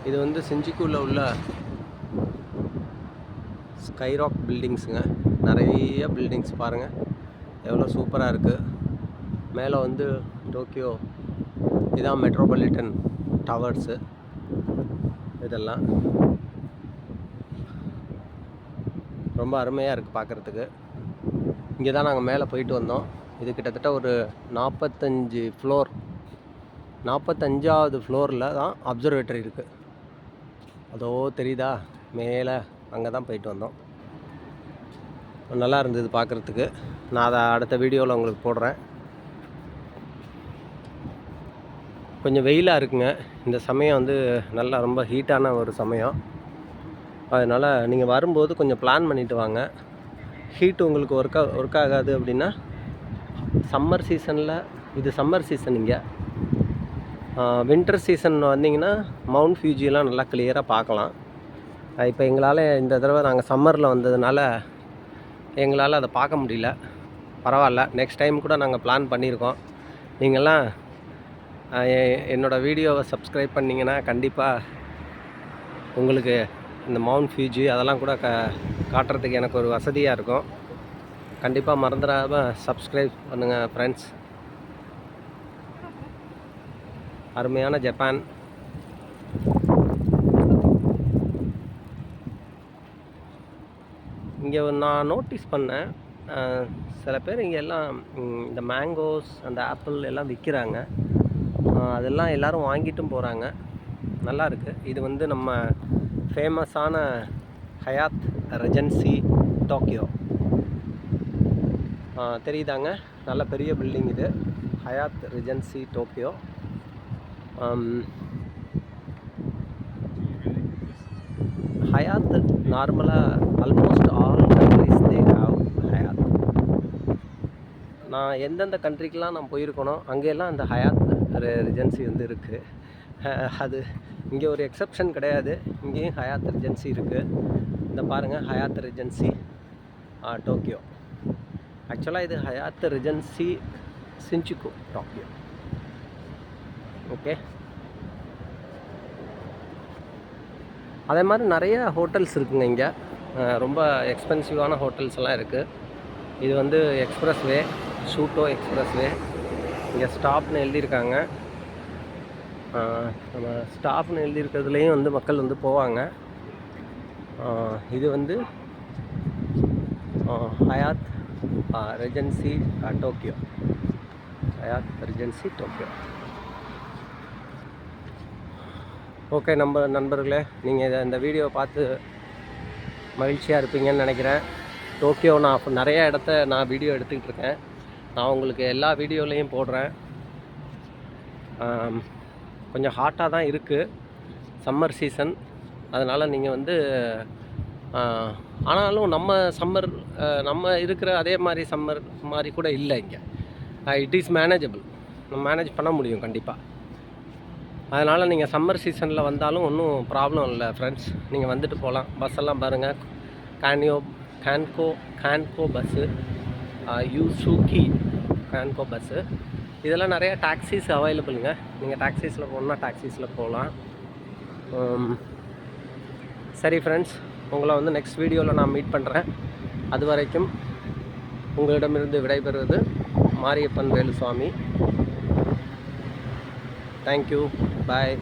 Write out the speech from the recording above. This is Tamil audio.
இது வந்து செஞ்சிக்குள்ள உள்ள ஸ்கைராக் பில்டிங்ஸுங்க. நிறைய பில்டிங்ஸ் பாருங்கள் எவ்வளோ சூப்பராக இருக்குது. மேலே வந்து டோக்கியோ இதான் மெட்ரோபாலிட்டன் டவர்ஸு. இதெல்லாம் ரொம்ப அருமையாக இருக்குது பார்க்குறதுக்கு. இங்கே தான் நாங்கள் மேலே போயிட்டு வந்தோம். இது கிட்டத்தட்ட ஒரு 45 ஃப்ளோர், 45வது ஃப்ளோரில் தான் அப்சர்வேட்டரி இருக்குது. அதோ தெரியுதா மேலே, அங்கே தான் போயிட்டு வந்தோம். நல்லா இருந்தது பார்க்குறதுக்கு. நான் அதை அடுத்த வீடியோவில் உங்களுக்கு போடுறேன். கொஞ்சம் வெயிலாக இருக்குங்க. இந்த சமயம் வந்து நல்லா ரொம்ப ஹீட்டான ஒரு சமயம். அதனால் நீங்கள் வரும்போது கொஞ்சம் பிளான் பண்ணிவிட்டு வாங்க. ஹீட் உங்களுக்கு ஒர்க் ஆகாது அப்படின்னா சம்மர் சீசனில், இது சம்மர் சீசன் இங்கே. வின்டர் சீசன் வந்தீங்கன்னா மவுண்ட் ஃபியூஜியெலாம் நல்லா கிளியராக பார்க்கலாம். இப்போ எங்களால் இந்த தடவை நாங்கள் சம்மரில் வந்ததுனால எங்களால் அதை பார்க்க முடியல. பரவாயில்ல, நெக்ஸ்ட் டைம் கூட நாங்கள் பிளான் பண்ணியிருக்கோம். நீங்கள்லாம் என்னோடய வீடியோவை சப்ஸ்கிரைப் பண்ணிங்கன்னா கண்டிப்பாக உங்களுக்கு இந்த மவுண்ட் ஃபியூஜி அதெல்லாம் கூட காட்டுறதுக்கு எனக்கு ஒரு வசதியாக இருக்கும். கண்டிப்பாக மறந்துடாமல் சப்ஸ்கிரைப் பண்ணுங்கள் ஃப்ரெண்ட்ஸ். அருமையான ஜப்பான். இங்கே நான் நோட்டீஸ் பண்ணேன், சில பேர் இங்கே எல்லாம் இந்த மேங்கோஸ் அந்த ஆப்பிள் எல்லாம் விற்கிறாங்க. அதெல்லாம் எல்லோரும் வாங்கிட்டும் போகிறாங்க. நல்லா இருக்குது. இது வந்து நம்ம ஃபேமஸான ஹயாத் ரெஜென்சி டோக்கியோ தெரியுதாங்க. நல்ல பெரிய பில்டிங் இது, ஹயாத் ரெஜென்சி டோக்கியோ. ஹயாத் நார்மலாக almost all countries they have Hyatt. நான் எந்தெந்த கண்ட்ரிக்கெலாம் நான் போயிருக்கனோ அங்கெல்லாம் அந்த ஹயாத் ரெஜென்சி வந்து இருக்குது. அது இங்கே ஒரு எக்ஸப்ஷன் கிடையாது. இங்கேயும் ஹயாத் ரெஜென்சி இருக்குது. இந்த பாருங்கள், ஹயாத் ரெஜென்சி டோக்கியோ. ஆக்சுவலாக இது ஹயாத் ரெஜென்சி சின்ஜுகு டோக்கியோ. ஓகே, அதே மாதிரி நிறைய ஹோட்டல்ஸ் இருக்குங்க இங்கே. ரொம்ப எக்ஸ்பென்சிவான ஹோட்டல்ஸ் எல்லாம் இருக்குது. இது வந்து எக்ஸ்பிரஸ் வே, ஷூட்டோ எக்ஸ்பிரஸ் வே. இங்கே ஸ்டாப்னு எழுதியிருக்காங்க. நம்ம ஸ்டாப்னு எழுதியிருக்கிறதுலேயும் வந்து மக்கள் வந்து போவாங்க. இது வந்து Hyatt Regency Tokyo, Hyatt Regency Tokyo. Okay நண்பர்களே, நீங்கள் இந்த வீடியோவை பார்த்து மகிழ்ச்சியாக இருப்பீங்கன்னு நினைக்கிறேன். டோக்கியோ நான் நிறையா இடத்த நான் வீடியோ எடுத்துக்கிட்டு இருக்கேன். நான் உங்களுக்கு எல்லா வீடியோலையும் போடுறேன். கொஞ்சம் ஹாட்டாக தான் இருக்குது, சம்மர் சீசன். அதனால் நீங்கள் வந்து ஆனாலும் நம்ம இருக்கிற அதே மாதிரி சம்மர் மாதிரி கூட இல்லை இங்கே. இட் இஸ் மேனேஜபிள், நம்ம மேனேஜ் பண்ண முடியும் கண்டிப்பாக. அதனால் நீங்கள் சம்மர் சீசனில் வந்தாலும் ஒன்றும் ப்ராப்ளம் இல்லை ஃப்ரெண்ட்ஸ். நீங்கள் வந்துட்டு போகலாம். பஸ்ஸெல்லாம் பாருங்கள், கான்கோ பஸ்ஸு, யூசுகி கான்கோ பஸ்ஸு, இதெல்லாம் நிறையா டாக்ஸிஸ் அவைலபிளுங்க. நீங்கள் டாக்ஸிஸில் போகணுன்னா டாக்ஸிஸில் போகலாம். சரி ஃப்ரெண்ட்ஸ், உங்களை வந்து நெக்ஸ்ட் வீடியோவில் நான் மீட் பண்ணுறேன். அது வரைக்கும் உங்களிடமிருந்து விடைபெறுவது மாரியப்பன் வேலுசாமி. தேங்க்யூ, பாய்.